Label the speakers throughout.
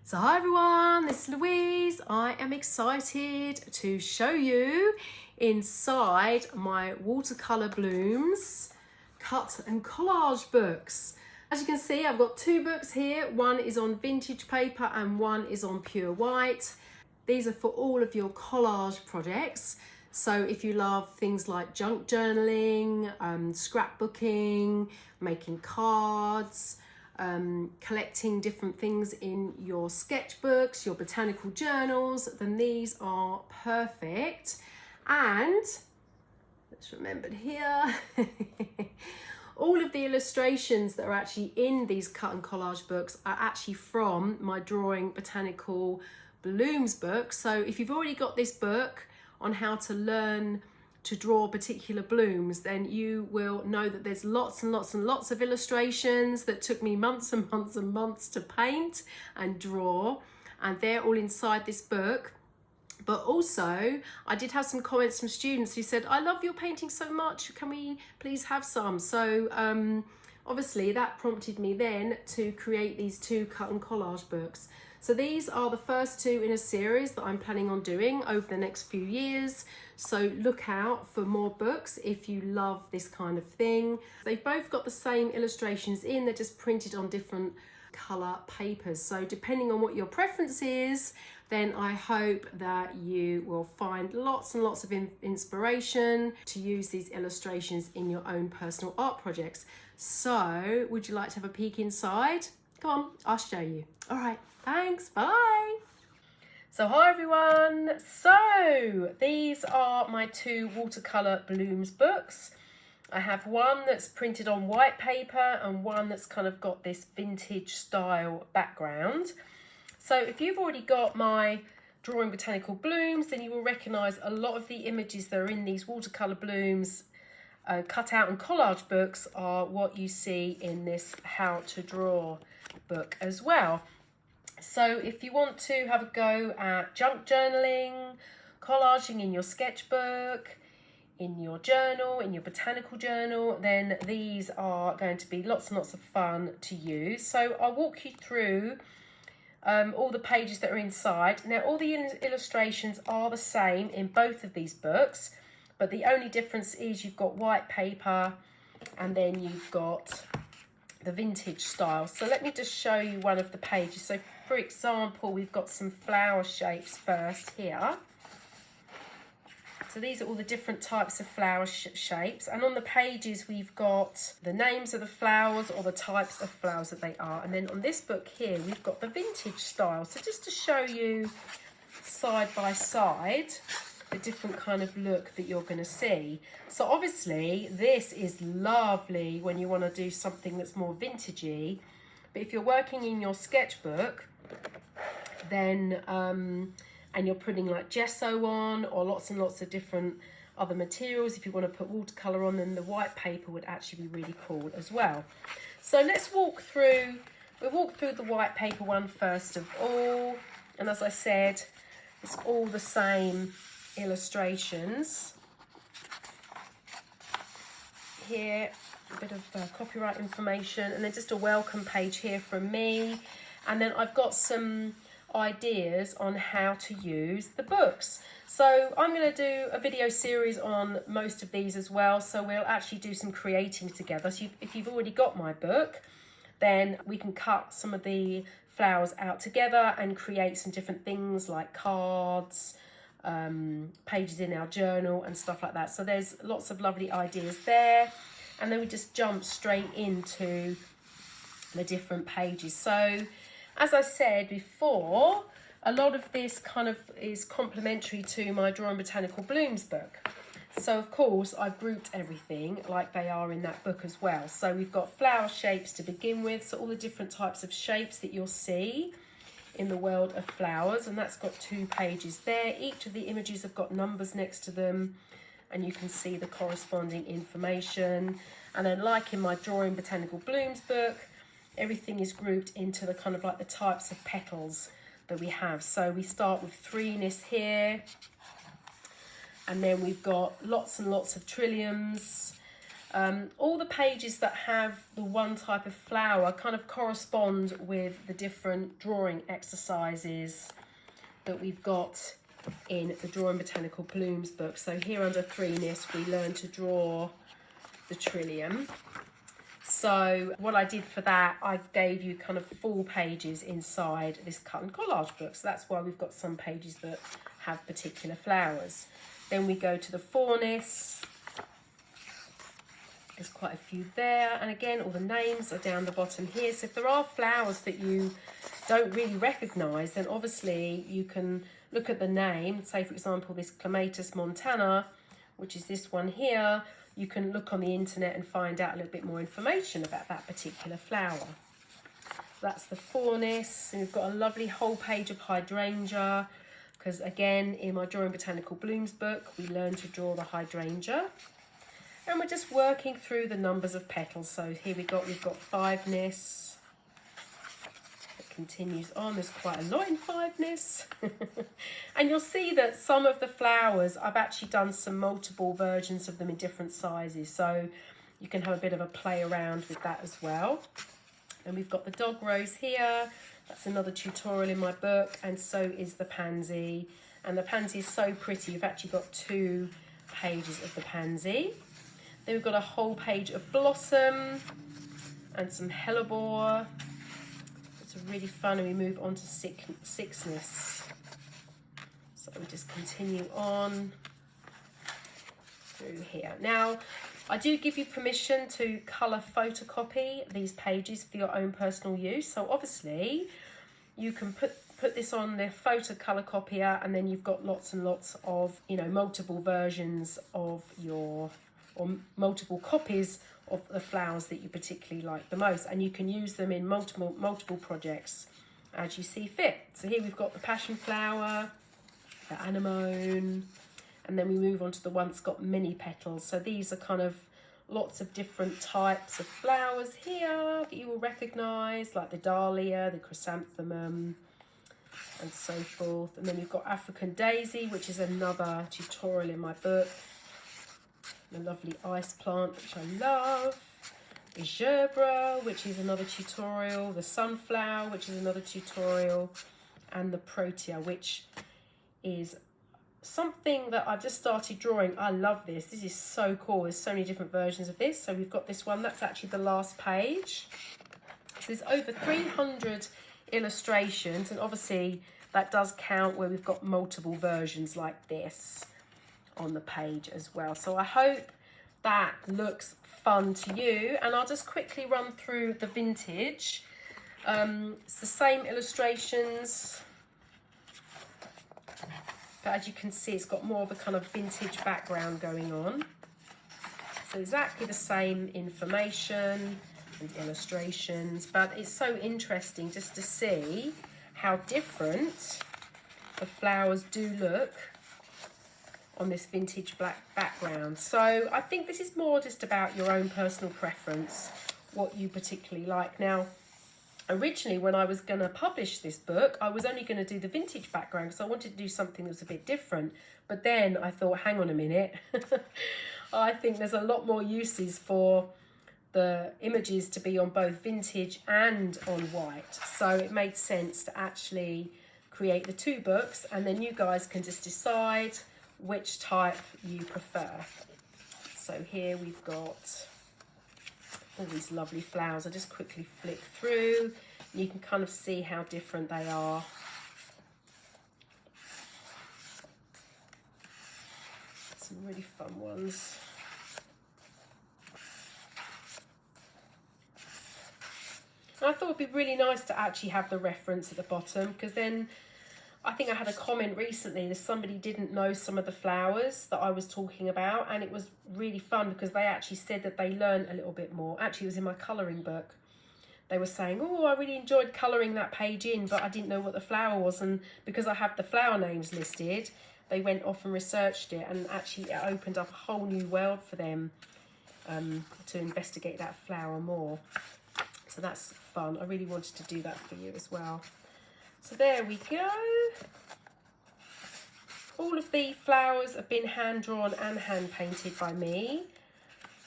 Speaker 1: So hi everyone, this is Louise. I am excited to show you inside my watercolor blooms cut and collage books. As you can see, I've got two books here. One is on vintage paper and one is on pure white. These are for all of your collage projects. So if you love things like junk journaling, scrapbooking, making cards, collecting different things in your sketchbooks, your botanical journals, then these are perfect. And let's remember here, all of the illustrations that are actually in these cut and collage books are actually from my Drawing Botanical Blooms book. So if you've already got this book on how to learn to draw particular blooms, then you will know that there's lots and lots and lots of illustrations that took me months and months and months to paint and draw, and they're all inside this book. But also I did have some comments from students who said, I love your painting so much, can we please have some? So obviously that prompted me then to create these two cut and collage books. So these are the first two in a series that I'm planning on doing over the next few years. So look out for more books if you love this kind of thing. They've both got the same illustrations in, they're just printed on different colour papers. So depending on what your preference is, then I hope that you will find lots and lots of inspiration to use these illustrations in your own personal art projects. So would you like to have a peek inside? Come on, I'll show you. All right, thanks, bye. So hi everyone, so these are my two watercolor blooms books. I have one that's printed on white paper and one that's kind of got this vintage style background. So if you've already got my Drawing Botanical Blooms, then you will recognise a lot of the images that are in these watercolor blooms cut out and collage books are what you see in this How to Draw book as well. So if you want to have a go at junk journaling, collaging in your sketchbook, in your journal, in your botanical journal, then these are going to be lots and lots of fun to use. So I'll walk you through all the pages that are inside. Now all the illustrations are the same in both of these books, but the only difference is you've got white paper and then you've got the vintage style. So let me just show you one of the pages. So for example, we've got some flower shapes first here. So these are all the different types of flower shapes, and on the pages we've got the names of the flowers or the types of flowers that they are. And then on this book here we've got the vintage style. So just to show you side by side the different kind of look that you're going to see. So obviously this is lovely when you want to do something that's more vintagey, but if you're working in your sketchbook, then and you're putting like gesso on or lots and lots of different other materials, if you want to put watercolor on, then the white paper would actually be really cool as well. So let's we'll walk through the white paper one first of all, and as I said, it's all the same illustrations. Here a bit of copyright information, and then just a welcome page here from me, and then I've got some ideas on how to use the books. So I'm going to do a video series on most of these as well, so we'll actually do some creating together. So if you've already got my book, then we can cut some of the flowers out together and create some different things like cards, pages in our journal and stuff like that. So there's lots of lovely ideas there, and then we just jump straight into the different pages. So as I said before, a lot of this kind of is complementary to my Drawing Botanical Blooms book. So of course I've grouped everything like they are in that book as well. So we've got flower shapes to begin with, so all the different types of shapes that you'll see in the world of flowers, and that's got two pages there. Each of the images have got numbers next to them, and you can see the corresponding information. And then like in my Drawing Botanical Blooms book, everything is grouped into the kind of like the types of petals that we have. So we start with threeness here, and then we've got lots and lots of trilliums, All the pages that have the one type of flower kind of correspond with the different drawing exercises that we've got in the Drawing Botanical Blooms book. So here under 3ness we learn to draw the trillium. So what I did for that, I gave you kind of 4 pages inside this cut and collage book. So that's why we've got some pages that have particular flowers. Then we go to the 4ness. There's quite a few there, and again all the names are down the bottom here. So if there are flowers that you don't really recognise, then obviously you can look at the name. Say for example this Clematis montana, which is this one here. You can look on the internet and find out a little bit more information about that particular flower. That's the 4ness, and we've got a lovely whole page of hydrangea, because again in my Drawing Botanical Blooms book we learn to draw the hydrangea. And we're just working through the numbers of petals. So here we've got 5ness. It continues on. There's quite a lot in 5ness. And you'll see that some of the flowers, I've actually done some multiple versions of them in different sizes. So you can have a bit of a play around with that as well. And we've got the dog rose here. That's another tutorial in my book. And so is the pansy. And the pansy is so pretty. You've actually got 2 pages of the pansy. Then we've got a whole page of blossom and some hellebore. It's really fun, and we move on to 6ness. So we just continue on through here. Now, I do give you permission to colour photocopy these pages for your own personal use. So obviously you can put this on the photo colour copier, and then you've got lots and lots of, you know, multiple versions of your, or multiple copies of the flowers that you particularly like the most, and you can use them in multiple projects as you see fit. So here we've got the passion flower, the anemone, and then we move on to the one that's got many petals. So these are kind of lots of different types of flowers here that you will recognise, like the dahlia, the chrysanthemum, and so forth. And then we've got African daisy, which is another tutorial in my book. The lovely ice plant, which I love. The gerbera, which is another tutorial. The sunflower, which is another tutorial. And the protea, which is something that I've just started drawing. I love this. This is so cool. There's so many different versions of this. So we've got this one. That's actually the last page. There's over 300 illustrations, and obviously that does count where we've got multiple versions like this on the page as well. So I hope that looks fun to you, and I'll just quickly run through the vintage. It's the same illustrations, but as you can see it's got more of a kind of vintage background going on. So exactly the same information and illustrations, but it's so interesting just to see how different the flowers do look on this vintage black background. So I think this is more just about your own personal preference, what you particularly like. Now, originally when I was going to publish this book, I was only going to do the vintage background because I wanted to do something that was a bit different. But then I thought, hang on a minute, I think there's a lot more uses for the images to be on both vintage and on white. So it made sense to actually create the 2 books, and then you guys can just decide which type you prefer. So here we've got all these lovely flowers. I'll just quickly flick through. You can kind of see how different they are. Some really fun ones. And I thought it'd be really nice to actually have the reference at the bottom, because then I think I had a comment recently that somebody didn't know some of the flowers that I was talking about, and it was really fun because they actually said that they learned a little bit more. Actually, it was in my colouring book. They were saying, oh, I really enjoyed colouring that page in, but I didn't know what the flower was. And because I have the flower names listed, they went off and researched it, and actually it opened up a whole new world for them to investigate that flower more. So that's fun. I really wanted to do that for you as well. So there we go. All of the flowers have been hand drawn and hand painted by me.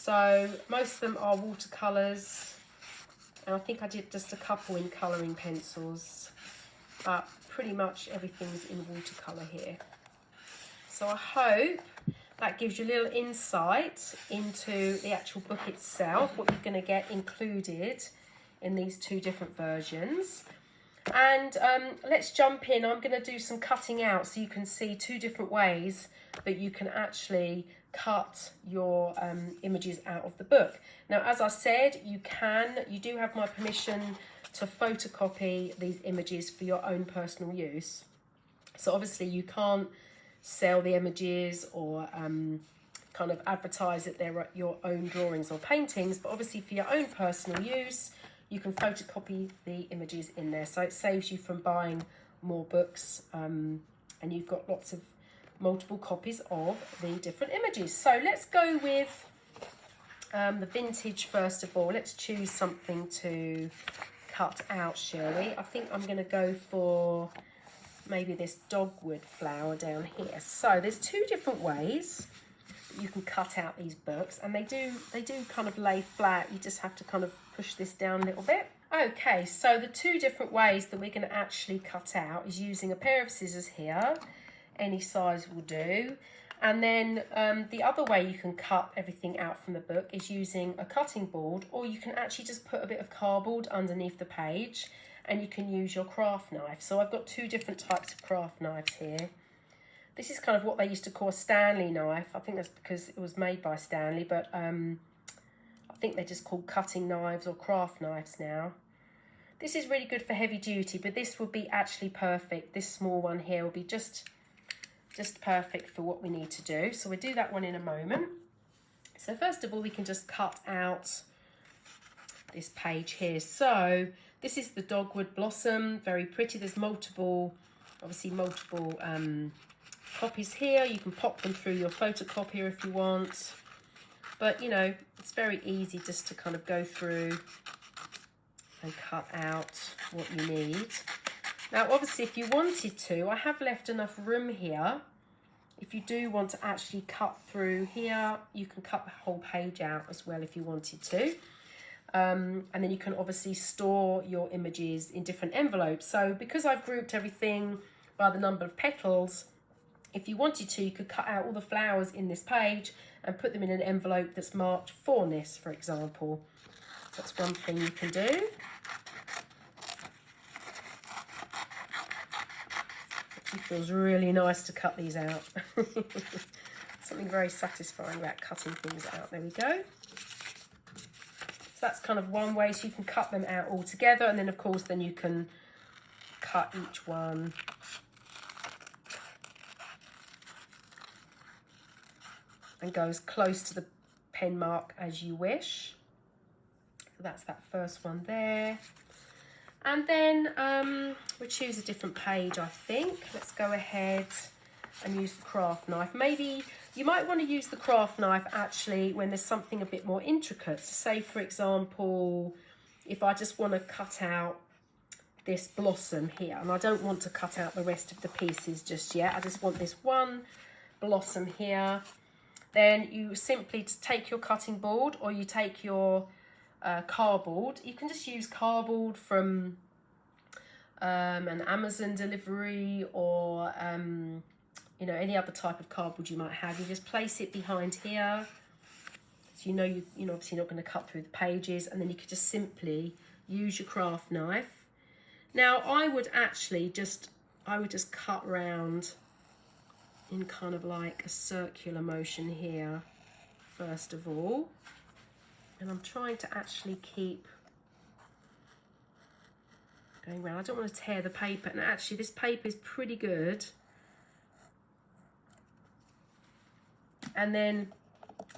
Speaker 1: So most of them are watercolours, and I think I did just a couple in colouring pencils, but pretty much everything's in watercolour here. So I hope that gives you a little insight into the actual book itself, what you're going to get included in these two different versions. And let's jump in. I'm going to do some cutting out so you can see two different ways that you can actually cut your images out of the book. Now, as I said, you do have my permission to photocopy these images for your own personal use. So obviously you can't sell the images or kind of advertise that they're your own drawings or paintings, but obviously for your own personal use, you can photocopy the images in there. So it saves you from buying more books, and you've got lots of multiple copies of the different images. So let's go with the vintage first of all. Let's choose something to cut out, shall we? I think I'm going to go for maybe this dogwood flower down here. So there's two different ways you can cut out these books, and they do kind of lay flat. You just have to kind of push this down a little bit. Okay, so the two different ways that we're going to actually cut out is using a pair of scissors here. Any size will do. And then the other way you can cut everything out from the book is using a cutting board, or you can actually just put a bit of cardboard underneath the page and you can use your craft knife. So I've got two different types of craft knives here. This is kind of what they used to call a Stanley knife. I think that's because it was made by Stanley, but I think they're just called cutting knives or craft knives now. This is really good for heavy duty, but this would be actually perfect. This small one here will be just perfect for what we need to do. So we'll do that one in a moment. So first of all, we can just cut out this page here. So this is the dogwood blossom, very pretty. There's obviously multiple copies here. You can pop them through your photocopier if you want, but you know, it's very easy just to kind of go through and cut out what you need. Now obviously if you wanted to, I have left enough room here. If you do want to actually cut through here, you can cut the whole page out as well if you wanted to. And then you can obviously store your images in different envelopes. So because I've grouped everything by the number of petals, if you wanted to, you could cut out all the flowers in this page and put them in an envelope that's marked Fairness, for example. So that's one thing you can do. It feels really nice to cut these out. Something very satisfying about cutting things out. There we go. So that's kind of one way, so you can cut them out all together, and then of course then you can cut each one and go as close to the pen mark as you wish. So that's that first one there. And then we'll choose a different page, I think. Let's go ahead and use the craft knife. Maybe you might want to use the craft knife actually when there's something a bit more intricate. So say, for example, if I just want to cut out this blossom here, and I don't want to cut out the rest of the pieces just yet. I just want this one blossom here. Then you simply take your cutting board, or you take your cardboard. You can just use cardboard from an Amazon delivery, or you know, any other type of cardboard you might have. You just place it behind here, so you know you're obviously not going to cut through the pages, and then you could just simply use your craft knife. Now I would just cut round in kind of like a circular motion here first of all. And I'm trying to actually keep going around. I don't want to tear the paper. And actually this paper is pretty good. And then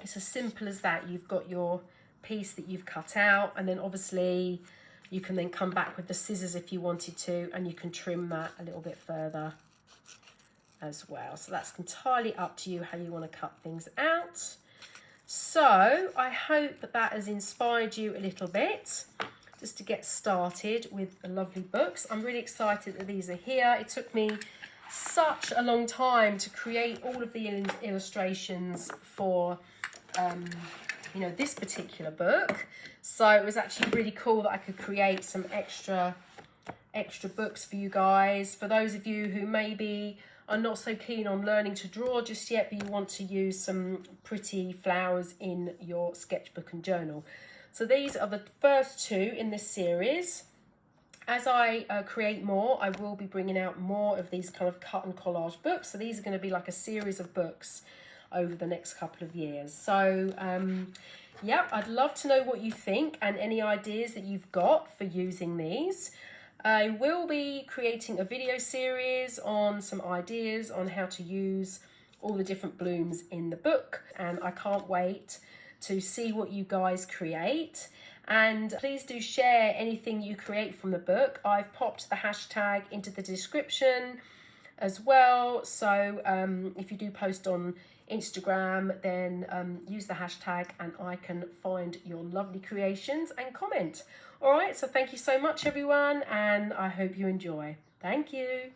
Speaker 1: it's as simple as that. You've got your piece that you've cut out. And then obviously you can then come back with the scissors if you wanted to. And you can trim that a little bit further as well. So that's entirely up to you how you want to cut things out. So I hope that has inspired you a little bit just to get started with the lovely books. I'm really excited that these are here. It took me such a long time to create all of the illustrations for you know, this particular book. So it was actually really cool that I could create some extra books for you guys. For those of you who maybe are not so keen on learning to draw just yet, but you want to use some pretty flowers in your sketchbook and journal. So these are the first two in this series. As I create more, I will be bringing out more of these kind of cut and collage books. So these are going to be like a series of books over the next couple of years. So yeah, I'd love to know what you think and any ideas that you've got for using these. I will be creating a video series on some ideas on how to use all the different blooms in the book, and I can't wait to see what you guys create. And please do share anything you create from the book. I've popped the hashtag into the description as well, so if you do post on Instagram, then use the hashtag and I can find your lovely creations and comment. All right, so thank you so much everyone, and I hope you enjoy. Thank you.